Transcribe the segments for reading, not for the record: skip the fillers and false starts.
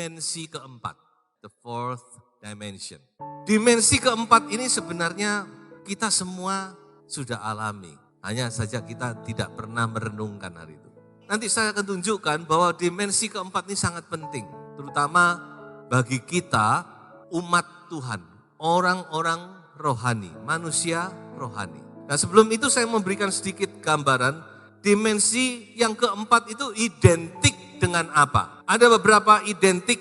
dimensi keempat, the fourth dimension. Dimensi keempat ini sebenarnya kita semua sudah alami. Hanya saja kita tidak pernah merenungkan hari itu. Nanti saya akan tunjukkan bahwa dimensi keempat ini sangat penting. Terutama bagi kita umat Tuhan. Orang-orang rohani, manusia rohani. Nah sebelum itu saya memberikan sedikit gambaran. Dimensi yang keempat itu identik dengan apa? Ada beberapa identik.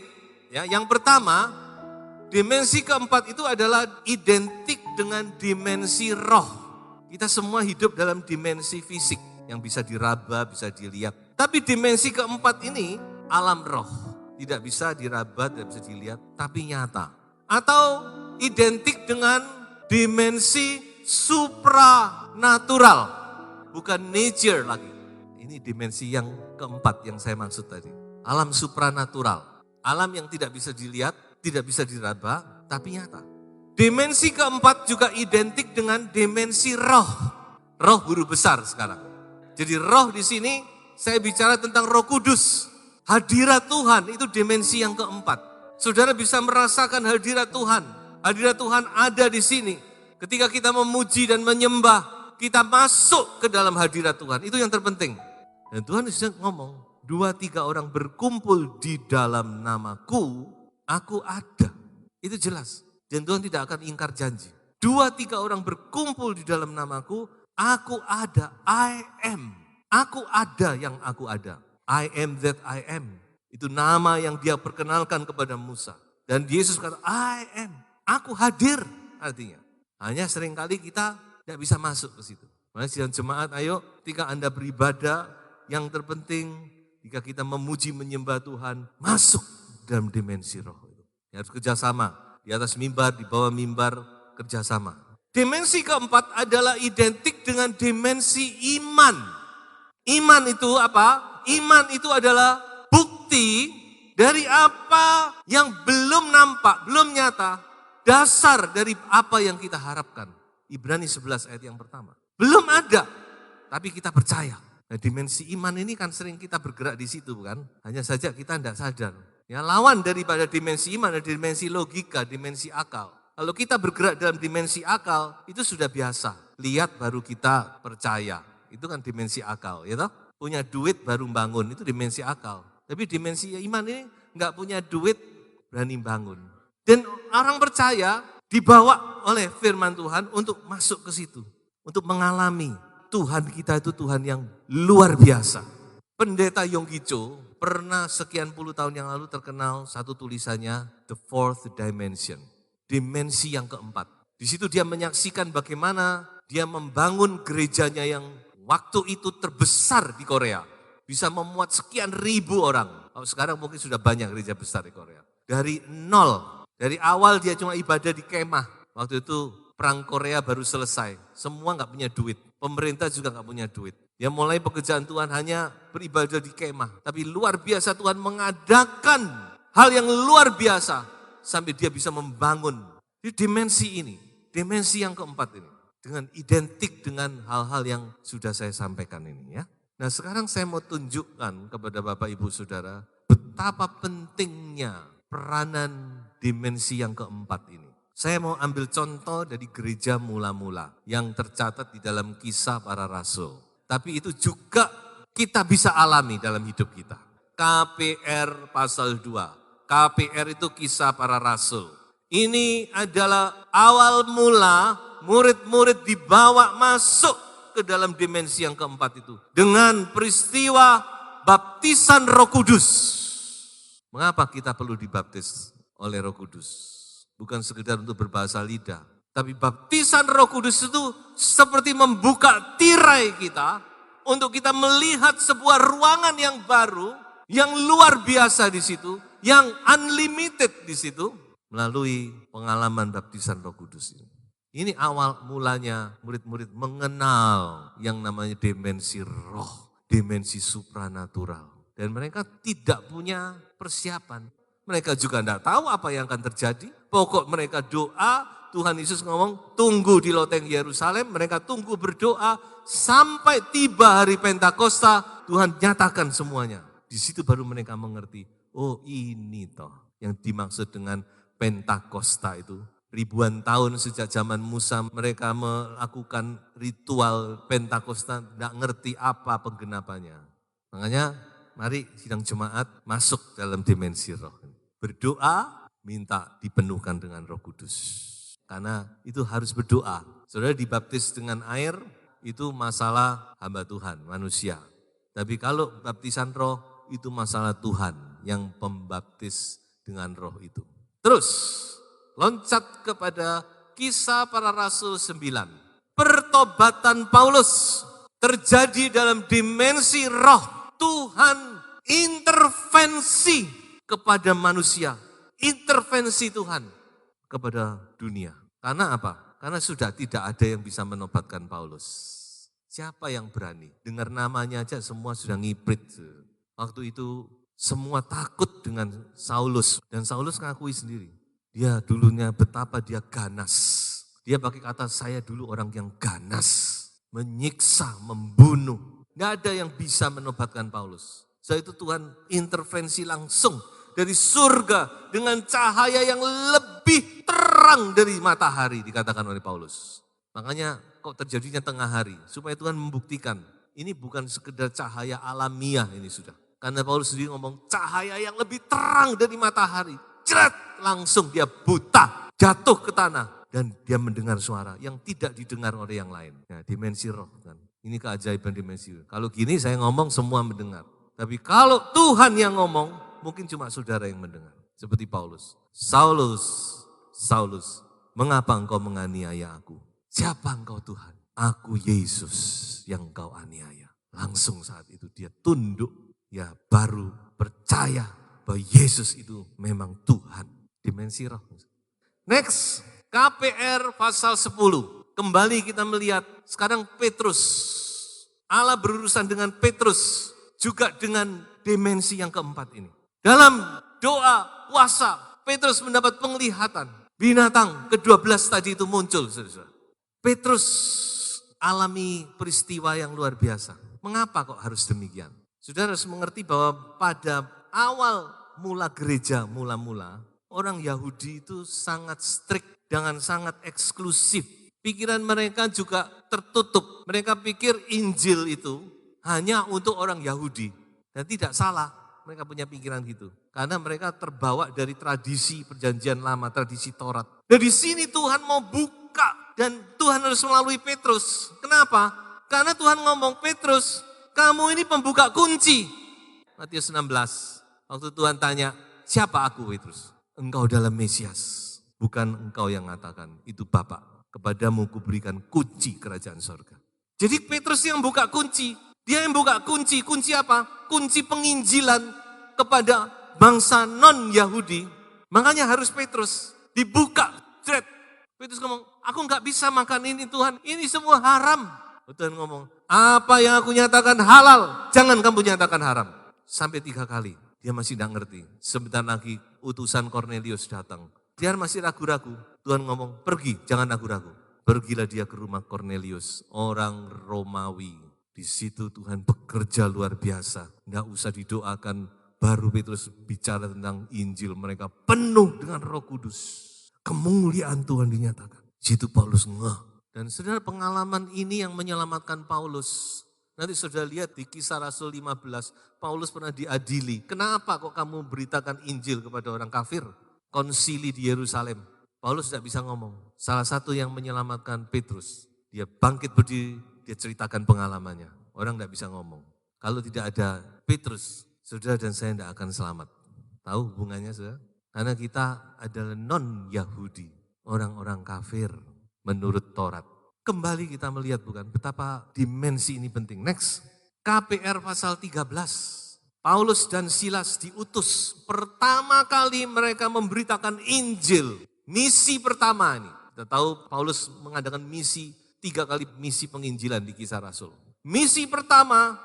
Ya. Yang pertama, dimensi keempat itu adalah identik dengan dimensi roh. Kita semua hidup dalam dimensi fisik yang bisa diraba, bisa dilihat. Tapi dimensi keempat ini alam roh. Tidak bisa diraba, tidak bisa dilihat, tapi nyata. Atau identik dengan dimensi supranatural. Bukan nature lagi. Ini dimensi yang keempat yang saya maksud tadi. Alam supranatural. Alam yang tidak bisa dilihat, tidak bisa diraba, tapi nyata. Dimensi keempat juga identik dengan dimensi roh. Roh guru besar sekarang. Jadi roh di sini saya bicara tentang Roh Kudus. Hadirat Tuhan itu dimensi yang keempat. Saudara bisa merasakan hadirat Tuhan. Hadirat Tuhan ada di sini. Ketika kita memuji dan menyembah, kita masuk ke dalam hadirat Tuhan. Itu yang terpenting. Dan Tuhan sudah ngomong, 2-3 orang berkumpul di dalam namaku, aku ada. Itu jelas. Dan Tuhan tidak akan ingkar janji. 2-3 orang berkumpul di dalam namaku, aku ada, I am. Aku ada yang aku ada. I am that I am. Itu nama yang dia perkenalkan kepada Musa. Dan Yesus kata, I am. Aku hadir artinya. Hanya seringkali kita tidak bisa masuk ke situ. Makanya sidang jemaat, ayo ketika Anda beribadah, yang terpenting jika kita memuji menyembah Tuhan, masuk dalam dimensi roh itu. Ya, harus kerjasama. Di atas mimbar, di bawah mimbar, kerjasama. Dimensi keempat adalah identik dengan dimensi iman. Iman itu apa? Iman itu adalah bukti dari apa yang belum nampak, belum nyata. Dasar dari apa yang kita harapkan. Ibrani 11 ayat yang pertama. Belum ada, tapi kita percaya. Nah, dimensi iman ini kan sering kita bergerak di situ kan. Hanya saja kita tidak sadar. Ya, lawan daripada dimensi iman adalah dimensi logika, dimensi akal. Kalau kita bergerak dalam dimensi akal, itu sudah biasa. Lihat baru kita percaya. Itu kan dimensi akal, ya toh? Punya duit baru bangun, itu dimensi akal. Tapi dimensi iman ini enggak punya duit, berani bangun. Dan orang percaya dibawa oleh firman Tuhan untuk masuk ke situ. Untuk mengalami Tuhan kita itu Tuhan yang luar biasa. Pendeta Yonggi Cho pernah sekian puluh tahun yang lalu terkenal satu tulisannya The Fourth Dimension. Dimensi yang keempat. Di situ dia menyaksikan bagaimana dia membangun gerejanya yang waktu itu terbesar di Korea. Bisa memuat sekian ribu orang. Kalau sekarang mungkin sudah banyak gereja besar di Korea. Dari nol. Dari awal dia cuma ibadah di kemah. Waktu itu perang Korea baru selesai. Semua gak punya duit. Pemerintah juga gak punya duit. Dia mulai pekerjaan Tuhan hanya beribadah di kemah. Tapi luar biasa Tuhan mengadakan hal yang luar biasa. Sampai dia bisa membangun di dimensi ini. Dimensi yang keempat ini. Dengan identik dengan hal-hal yang sudah saya sampaikan ini ya. Nah sekarang saya mau tunjukkan kepada Bapak Ibu Saudara. Betapa pentingnya peranan dimensi yang keempat ini. Saya mau ambil contoh dari gereja mula-mula yang tercatat di dalam Kisah Para Rasul. Tapi itu juga kita bisa alami dalam hidup kita. KPR pasal 2. KPR itu Kisah Para Rasul. Ini adalah awal mula murid-murid dibawa masuk ke dalam dimensi yang keempat itu. Dengan peristiwa baptisan Roh Kudus. Mengapa kita perlu dibaptis oleh Roh Kudus? Bukan sekedar untuk berbahasa lidah. Tapi baptisan Roh Kudus itu seperti membuka tirai kita untuk kita melihat sebuah ruangan yang baru, yang luar biasa di situ, yang unlimited di situ melalui pengalaman baptisan Roh Kudus ini. Ini awal mulanya murid-murid mengenal yang namanya dimensi roh, dimensi supranatural. Dan mereka tidak punya persiapan. Mereka juga tidak tahu apa yang akan terjadi. Pokok mereka doa, Tuhan Yesus ngomong tunggu di loteng Yerusalem. Mereka tunggu berdoa sampai tiba hari Pentakosta, Tuhan nyatakan semuanya. Di situ baru mereka mengerti, Oh ini toh yang dimaksud dengan Pentakosta itu. Ribuan tahun sejak zaman Musa mereka melakukan ritual Pentakosta, tidak ngerti apa penggenapannya. Makanya mari sidang jemaat masuk dalam dimensi roh. Berdoa, minta dipenuhkan dengan Roh Kudus. Karena itu harus berdoa. Saudara dibaptis dengan air, itu masalah hamba Tuhan, manusia. Tapi kalau baptisan roh, itu masalah Tuhan yang pembaptis dengan roh itu. Terus, loncat kepada Kisah Para Rasul 9. Pertobatan Paulus terjadi dalam dimensi roh. Tuhan intervensi kepada manusia. Intervensi Tuhan kepada dunia. Karena apa? Karena sudah tidak ada yang bisa menobatkan Paulus. Siapa yang berani? Dengar namanya aja semua sudah ngiprit. Waktu itu semua takut dengan Saulus. Dan Saulus ngakui sendiri. Dia dulunya betapa dia ganas. Dia pakai kata saya dulu orang yang ganas. Menyiksa, membunuh. Nggak ada yang bisa menobatkan Paulus. Setelah itu Tuhan intervensi langsung dari surga dengan cahaya yang lebih terang dari matahari dikatakan oleh Paulus. Makanya kok terjadinya tengah hari supaya Tuhan membuktikan ini bukan sekedar cahaya alamiah ini sudah. Karena Paulus sendiri ngomong cahaya yang lebih terang dari matahari. Jerat langsung dia buta, jatuh ke tanah dan dia mendengar suara yang tidak didengar oleh yang lain. Nah, dimensi roh kan. Ini keajaiban dimensi roh. Kalau gini saya ngomong semua mendengar. Tapi kalau Tuhan yang ngomong mungkin cuma saudara yang mendengar. Seperti Paulus. Saulus, Saulus, mengapa engkau menganiaya aku? Siapa engkau Tuhan? Aku Yesus yang engkau aniaya. Langsung saat itu dia tunduk. Ya baru percaya bahwa Yesus itu memang Tuhan. Dimensi roh. Next, KPR pasal 10. Kembali kita melihat sekarang Petrus. Allah berurusan dengan Petrus. Juga dengan dimensi yang keempat ini. Dalam doa, puasa, Petrus mendapat penglihatan. Binatang ke-12 tadi itu muncul. Saudara. Petrus alami peristiwa yang luar biasa. Mengapa kok harus demikian? Saudara harus mengerti bahwa pada awal mula gereja, mula-mula, orang Yahudi itu sangat strict dengan sangat eksklusif. Pikiran mereka juga tertutup. Mereka pikir Injil itu hanya untuk orang Yahudi. Dan tidak salah, mereka punya pikiran gitu. Karena mereka terbawa dari tradisi perjanjian lama, tradisi Taurat. Dari sini Tuhan mau buka dan Tuhan harus melalui Petrus. Kenapa? Karena Tuhan ngomong, Petrus, kamu ini pembuka kunci. Matius 16, waktu Tuhan tanya, siapa aku Petrus? Engkau adalah Mesias, bukan engkau yang mengatakan, itu Bapak. Kepadamu kuberikan kunci kerajaan sorga. Jadi Petrus yang buka kunci, dia yang buka kunci, kunci apa? Kunci penginjilan kepada bangsa non-Yahudi. Makanya harus Petrus dibuka. Petrus ngomong, aku gak bisa makan ini Tuhan, ini semua haram. Tuhan ngomong, apa yang aku nyatakan halal, jangan kamu nyatakan haram. Sampai 3 kali, dia masih tidak ngerti. Sebentar lagi utusan Kornelius datang. Dia masih ragu-ragu. Tuhan ngomong, pergi, jangan ragu-ragu. Pergilah dia ke rumah Kornelius, orang Romawi. Di situ Tuhan bekerja luar biasa. Tidak usah didoakan, baru Petrus bicara tentang Injil. Mereka penuh dengan Roh Kudus. Kemuliaan Tuhan dinyatakan. Situ Paulus ngeh. Dan saudara pengalaman ini yang menyelamatkan Paulus. Nanti saudara lihat di Kisah Rasul 15, Paulus pernah diadili. Kenapa kok kamu beritakan Injil kepada orang kafir? Konsili di Yerusalem. Paulus tidak bisa ngomong. Salah satu yang menyelamatkan Petrus. Dia bangkit berdiri, dia ceritakan pengalamannya. Orang tidak bisa ngomong. Kalau tidak ada Petrus, saudara dan saya tidak akan selamat. Tahu hubungannya saudara? Karena kita adalah non-Yahudi. Orang-orang kafir. Menurut Taurat. Kembali kita melihat bukan betapa dimensi ini penting. Next, KPR pasal 13. Paulus dan Silas diutus. Pertama kali mereka memberitakan Injil. Misi pertama ini. Kita tahu Paulus mengadakan misi 3 kali misi penginjilan di Kisah Rasul. Misi pertama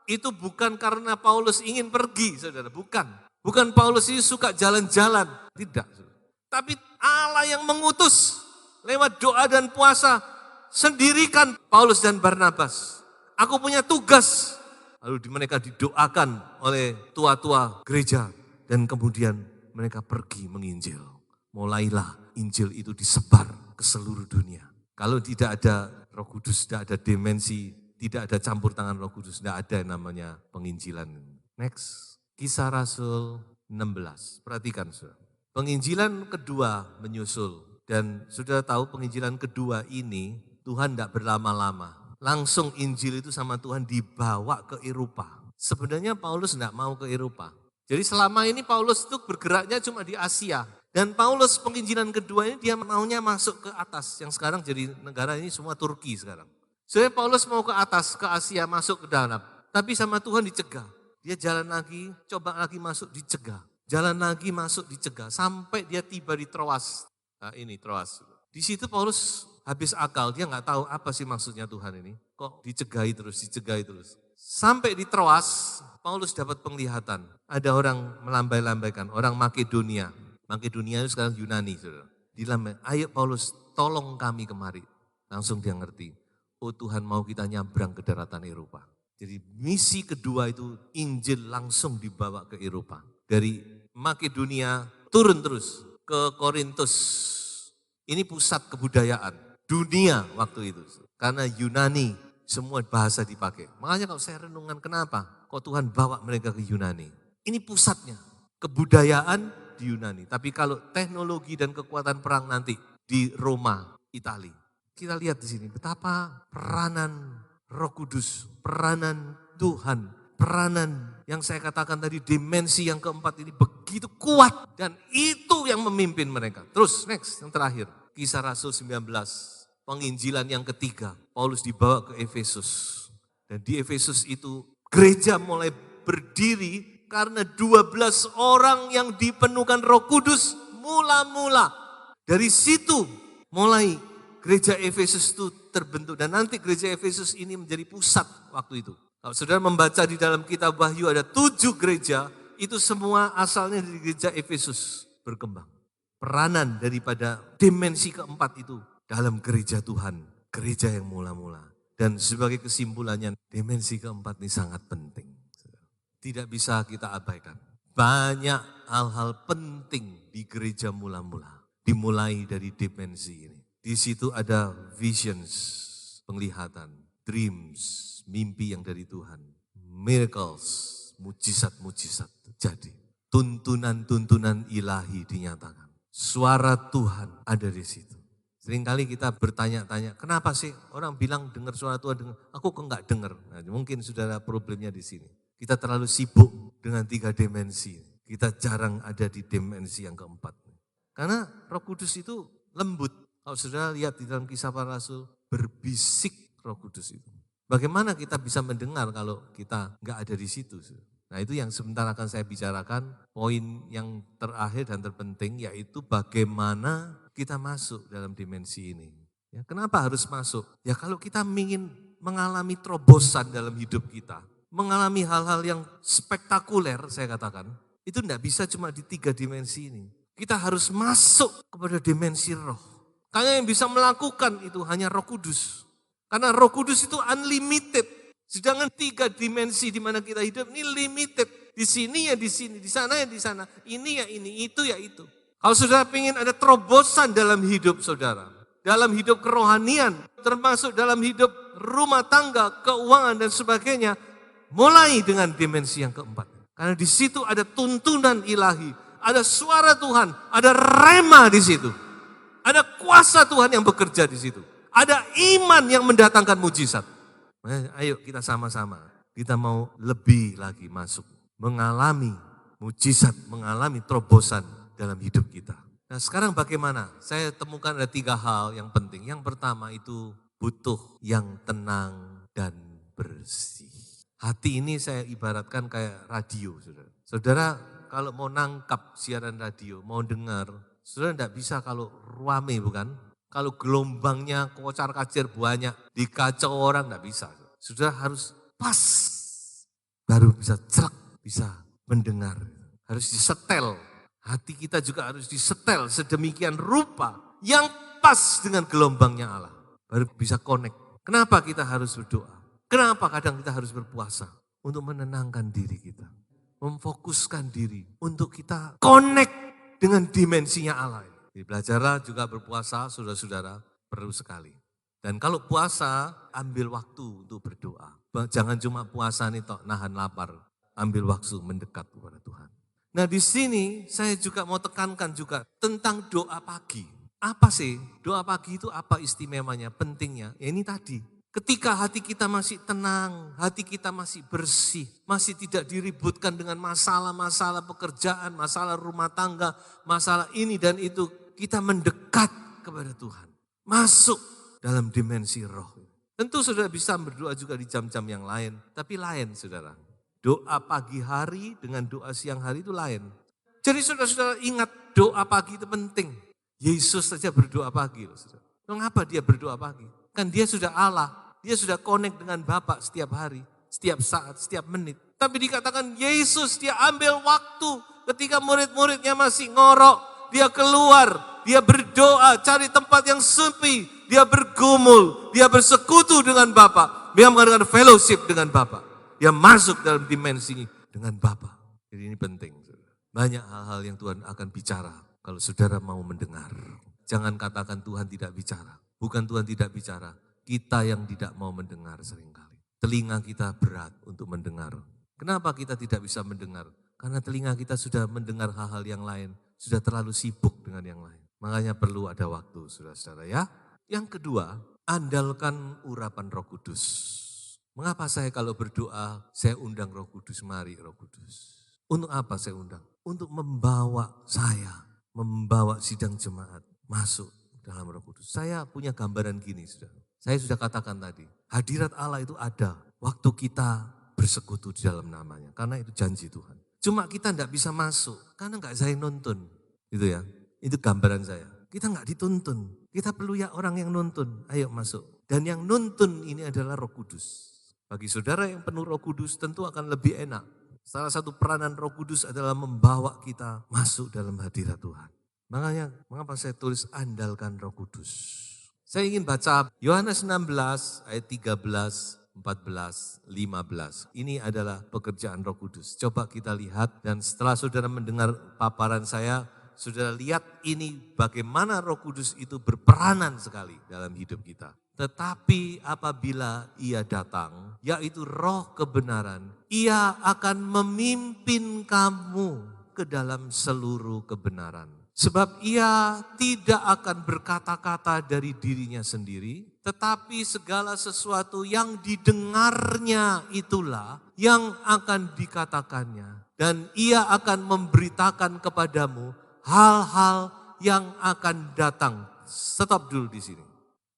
itu bukan karena Paulus ingin pergi, saudara. Bukan. Bukan Paulus ini suka jalan-jalan. Tidak. Saudara. Tapi Allah yang mengutus. Lewat doa dan puasa, sendirikan Paulus dan Barnabas. Aku punya tugas. Lalu mereka didoakan oleh tua-tua gereja. Dan kemudian mereka pergi menginjil. Mulailah Injil itu disebar ke seluruh dunia. Kalau tidak ada Roh Kudus, tidak ada dimensi, tidak ada campur tangan Roh Kudus, tidak ada yang namanya penginjilan. Next, Kisah Rasul 16. Perhatikan saudara. Penginjilan kedua menyusul. Dan sudah tahu penginjilan kedua ini Tuhan tidak berlama-lama. Langsung Injil itu sama Tuhan dibawa ke Eropa. Sebenarnya Paulus tidak mau ke Eropa. Jadi selama ini Paulus itu bergeraknya cuma di Asia. Dan Paulus penginjilan kedua ini dia maunya masuk ke atas. Yang sekarang jadi negara ini semua Turki sekarang. Soalnya Paulus mau ke atas, ke Asia, masuk ke dalam. Tapi sama Tuhan dicegah. Dia jalan lagi, coba lagi masuk, dicegah. Jalan lagi masuk, dicegah. Sampai dia tiba di Troas. Nah ini Troas. Di situ Paulus habis akal, dia nggak tahu apa sih maksudnya Tuhan ini. Kok dicegahi terus. Sampai di Troas, Paulus dapat penglihatan. Ada orang melambai-lambaikan, orang Makedonia. Makedonia itu sekarang Yunani. Dilambai, ayo Paulus tolong kami kemari. Langsung dia ngerti, oh Tuhan mau kita nyabrang ke daratan Eropa. Jadi misi kedua itu Injil langsung dibawa ke Eropa. Dari Makedonia turun terus ke Korintus. Ini pusat kebudayaan dunia waktu itu. Karena Yunani semua bahasa dipakai. Makanya kalau saya renungan kenapa kok Tuhan bawa mereka ke Yunani. Ini pusatnya kebudayaan di Yunani. Tapi kalau teknologi dan kekuatan perang nanti di Roma, Italia. Kita lihat di sini betapa peranan Roh Kudus, peranan Tuhan, peranan yang saya katakan tadi dimensi yang keempat ini begitu kuat. Dan itu yang memimpin mereka. Terus next yang terakhir. Kisah Rasul 19, penginjilan yang ketiga, Paulus dibawa ke Efesus. Dan di Efesus itu gereja mulai berdiri karena 12 orang yang dipenuhkan Roh Kudus mula-mula. Dari situ mulai gereja Efesus itu terbentuk dan nanti gereja Efesus ini menjadi pusat waktu itu. Kalau saudara membaca di dalam kitab Wahyu ada 7 gereja, itu semua asalnya dari gereja Efesus berkembang. Peranan daripada dimensi keempat itu dalam gereja Tuhan, gereja yang mula-mula. Dan sebagai kesimpulannya, dimensi keempat ini sangat penting. Tidak bisa kita abaikan. Banyak hal-hal penting di gereja mula-mula. Dimulai dari dimensi ini. Di situ ada visions, penglihatan, dreams, mimpi yang dari Tuhan. Miracles, mujizat-mujizat terjadi. Tuntunan-tuntunan ilahi dinyatakan. Suara Tuhan ada di situ. Seringkali kita bertanya-tanya, kenapa sih orang bilang dengar suara Tuhan, aku kok enggak dengar. Nah, mungkin saudara problemnya di sini. Kita terlalu sibuk dengan 3 dimensi. Kita jarang ada di dimensi yang keempat. Karena Roh Kudus itu lembut. Kalau saudara lihat di dalam Kisah Para Rasul, berbisik Roh Kudus itu. Bagaimana kita bisa mendengar kalau kita enggak ada di situ? Nah itu yang sebentar akan saya bicarakan, poin yang terakhir dan terpenting yaitu bagaimana kita masuk dalam dimensi ini. Ya, kenapa harus masuk? Ya kalau kita ingin mengalami terobosan dalam hidup kita, mengalami hal-hal yang spektakuler saya katakan, itu tidak bisa cuma di 3 dimensi ini. Kita harus masuk kepada dimensi roh. Karena yang bisa melakukan itu hanya Roh Kudus. Karena Roh Kudus itu unlimited. Sedangkan 3 dimensi di mana kita hidup ini limited. Di sini ya di sini, di sana ya di sana. Ini ya ini, itu ya itu. Kalau saudara ingin ada terobosan dalam hidup saudara. Dalam hidup kerohanian, termasuk dalam hidup rumah tangga, keuangan dan sebagainya. Mulai dengan dimensi yang keempat. Karena di situ ada tuntunan ilahi. Ada suara Tuhan, ada rema di situ. Ada kuasa Tuhan yang bekerja di situ. Ada iman yang mendatangkan mujizat. Ayo kita sama-sama, kita mau lebih lagi masuk, mengalami mujizat, mengalami terobosan dalam hidup kita. Nah sekarang bagaimana? Saya temukan ada 3 hal yang penting. Yang pertama itu butuh yang tenang dan bersih. Hati ini saya ibaratkan kayak radio. Saudara kalau mau nangkap siaran radio, mau dengar, saudara tidak bisa kalau ruame bukan? Kalau gelombangnya kocar-kacir banyak, dikacau orang enggak bisa. Sudah harus pas, baru bisa cerak, bisa mendengar. Harus disetel, hati kita juga harus disetel sedemikian rupa yang pas dengan gelombangnya Allah. Baru bisa connect. Kenapa kita harus berdoa? Kenapa kadang kita harus berpuasa? Untuk menenangkan diri kita. memfokuskan diri untuk kita connect dengan dimensinya Allah. Jadi belajarlah juga berpuasa, saudara-saudara, perlu sekali. Dan kalau puasa, ambil waktu untuk berdoa. Jangan cuma puasa nih toh, nahan lapar. Ambil waktu mendekat kepada Tuhan. Nah di sini saya juga mau tekankan juga tentang doa pagi. Apa sih doa pagi itu, apa istimewanya, pentingnya? Ya ini tadi. Ketika hati kita masih tenang, hati kita masih bersih, masih tidak diributkan dengan masalah-masalah pekerjaan, masalah rumah tangga, masalah ini dan itu, kita mendekat kepada Tuhan. Masuk dalam dimensi roh. Tentu saudara bisa berdoa juga di jam-jam yang lain, tapi lain saudara. Doa pagi hari dengan doa siang hari itu lain. Jadi saudara-saudara ingat doa pagi itu penting. Yesus saja berdoa pagi loh saudara. Mengapa dia berdoa pagi? Kan dia sudah Allah, dia sudah connect dengan Bapa setiap hari, setiap saat, setiap menit. Tapi dikatakan Yesus dia ambil waktu ketika murid-muridnya masih ngorok, dia keluar, dia berdoa, cari tempat yang sepi, dia bergumul, dia bersekutu dengan Bapa, dia mengadakan fellowship dengan Bapa, dia masuk dalam dimensi dengan Bapa. Jadi ini penting. Banyak hal-hal yang Tuhan akan bicara kalau saudara mau mendengar. Jangan katakan Tuhan tidak bicara. Bukan Tuhan tidak bicara, kita yang tidak mau mendengar seringkali. Telinga kita berat untuk mendengar. Kenapa kita tidak bisa mendengar? Karena telinga kita sudah mendengar hal-hal yang lain, sudah terlalu sibuk dengan yang lain. Makanya perlu ada waktu, saudara-saudara ya. Yang kedua, andalkan urapan Roh Kudus. Mengapa saya kalau berdoa, saya undang Roh Kudus, mari Roh Kudus. Untuk apa saya undang? Untuk membawa saya, membawa sidang jemaat masuk dalam Roh Kudus. Saya punya gambaran gini, saudara. Saya sudah katakan tadi, hadirat Allah itu ada waktu kita bersekutu di dalam namanya. Karena itu janji Tuhan. Cuma kita tidak bisa masuk, karena enggak saya nuntun. Gitu ya, itu gambaran saya. Kita enggak dituntun, kita perlu ya orang yang nuntun, ayo masuk. Dan yang nuntun ini adalah Roh Kudus. Bagi saudara yang penuh Roh Kudus tentu akan lebih enak. Salah satu peranan Roh Kudus adalah membawa kita masuk dalam hadirat Tuhan. Makanya mengapa saya tulis andalkan Roh Kudus. Saya ingin baca Yohanes 16 ayat 13, 14, 15. Ini adalah pekerjaan Roh Kudus. Coba kita lihat dan setelah saudara mendengar paparan saya, saudara lihat ini bagaimana Roh Kudus itu berperanan sekali dalam hidup kita. Tetapi apabila ia datang, yaitu Roh kebenaran, ia akan memimpin kamu ke dalam seluruh kebenaran. Sebab ia tidak akan berkata-kata dari dirinya sendiri, tetapi segala sesuatu yang didengarnya itulah yang akan dikatakannya. Dan ia akan memberitakan kepadamu hal-hal yang akan datang. Stop dulu di sini.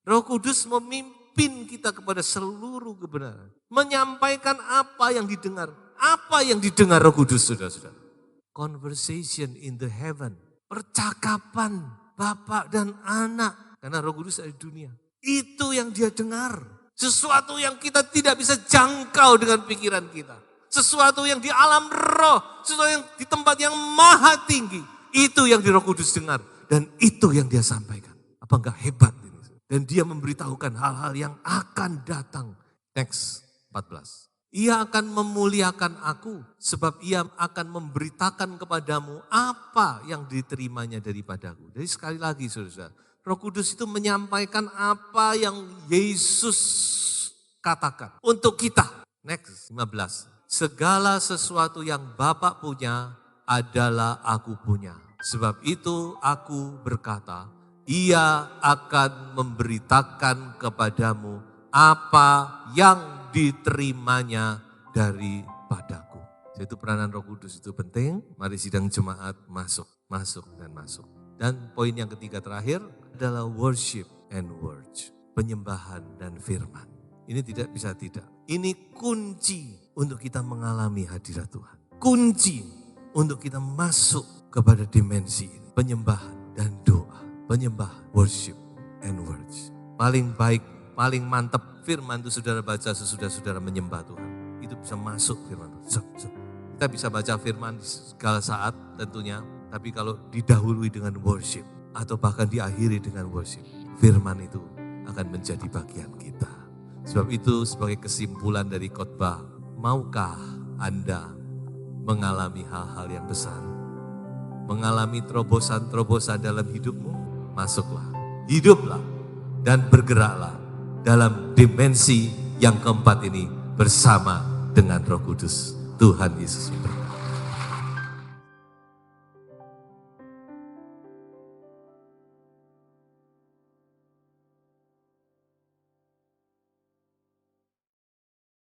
Roh Kudus memimpin kita kepada seluruh kebenaran. Menyampaikan apa yang didengar. Apa yang didengar Roh Kudus, saudara-saudara? Conversation in the heaven. Percakapan Bapak dan anak. Karena Roh Kudus ada di dunia. Itu yang dia dengar. Sesuatu yang kita tidak bisa jangkau dengan pikiran kita. Sesuatu yang di alam roh. Sesuatu yang di tempat yang maha tinggi. Itu yang di Roh Kudus dengar. Dan itu yang dia sampaikan. Apa enggak hebat ini? Dan dia memberitahukan hal-hal yang akan datang. Next, 14. Ia akan memuliakan aku, sebab ia akan memberitakan kepadamu apa yang diterimanya daripadaku. Jadi sekali lagi saudara, Roh Kudus itu menyampaikan apa yang Yesus katakan untuk kita. Next, 15. Segala sesuatu yang Bapa punya adalah aku punya. Sebab itu aku berkata, ia akan memberitakan kepadamu apa yang diterimanya daripadaku. Jadi peranan Roh Kudus itu penting. Mari sidang jemaat masuk. Dan poin yang ketiga terakhir adalah worship and words. Penyembahan dan firman. Ini tidak bisa tidak. Ini kunci untuk kita mengalami hadirat Tuhan. Kunci untuk kita masuk kepada dimensi ini. Penyembahan dan doa. Penyembahan, worship and words. Paling baik, paling mantap firman itu saudara baca sesudah saudara menyembah Tuhan. Itu bisa masuk firman itu. Kita bisa baca firman di segala saat tentunya. Tapi kalau didahului dengan worship. Atau bahkan diakhiri dengan worship. Firman itu akan menjadi bagian kita. Sebab itu sebagai kesimpulan dari khotbah. Maukah Anda mengalami hal-hal yang besar, mengalami terobosan-terobosan dalam hidupmu, masuklah, hiduplah, dan bergeraklah dalam dimensi yang keempat ini bersama dengan Roh Kudus. Tuhan Yesus memberkati.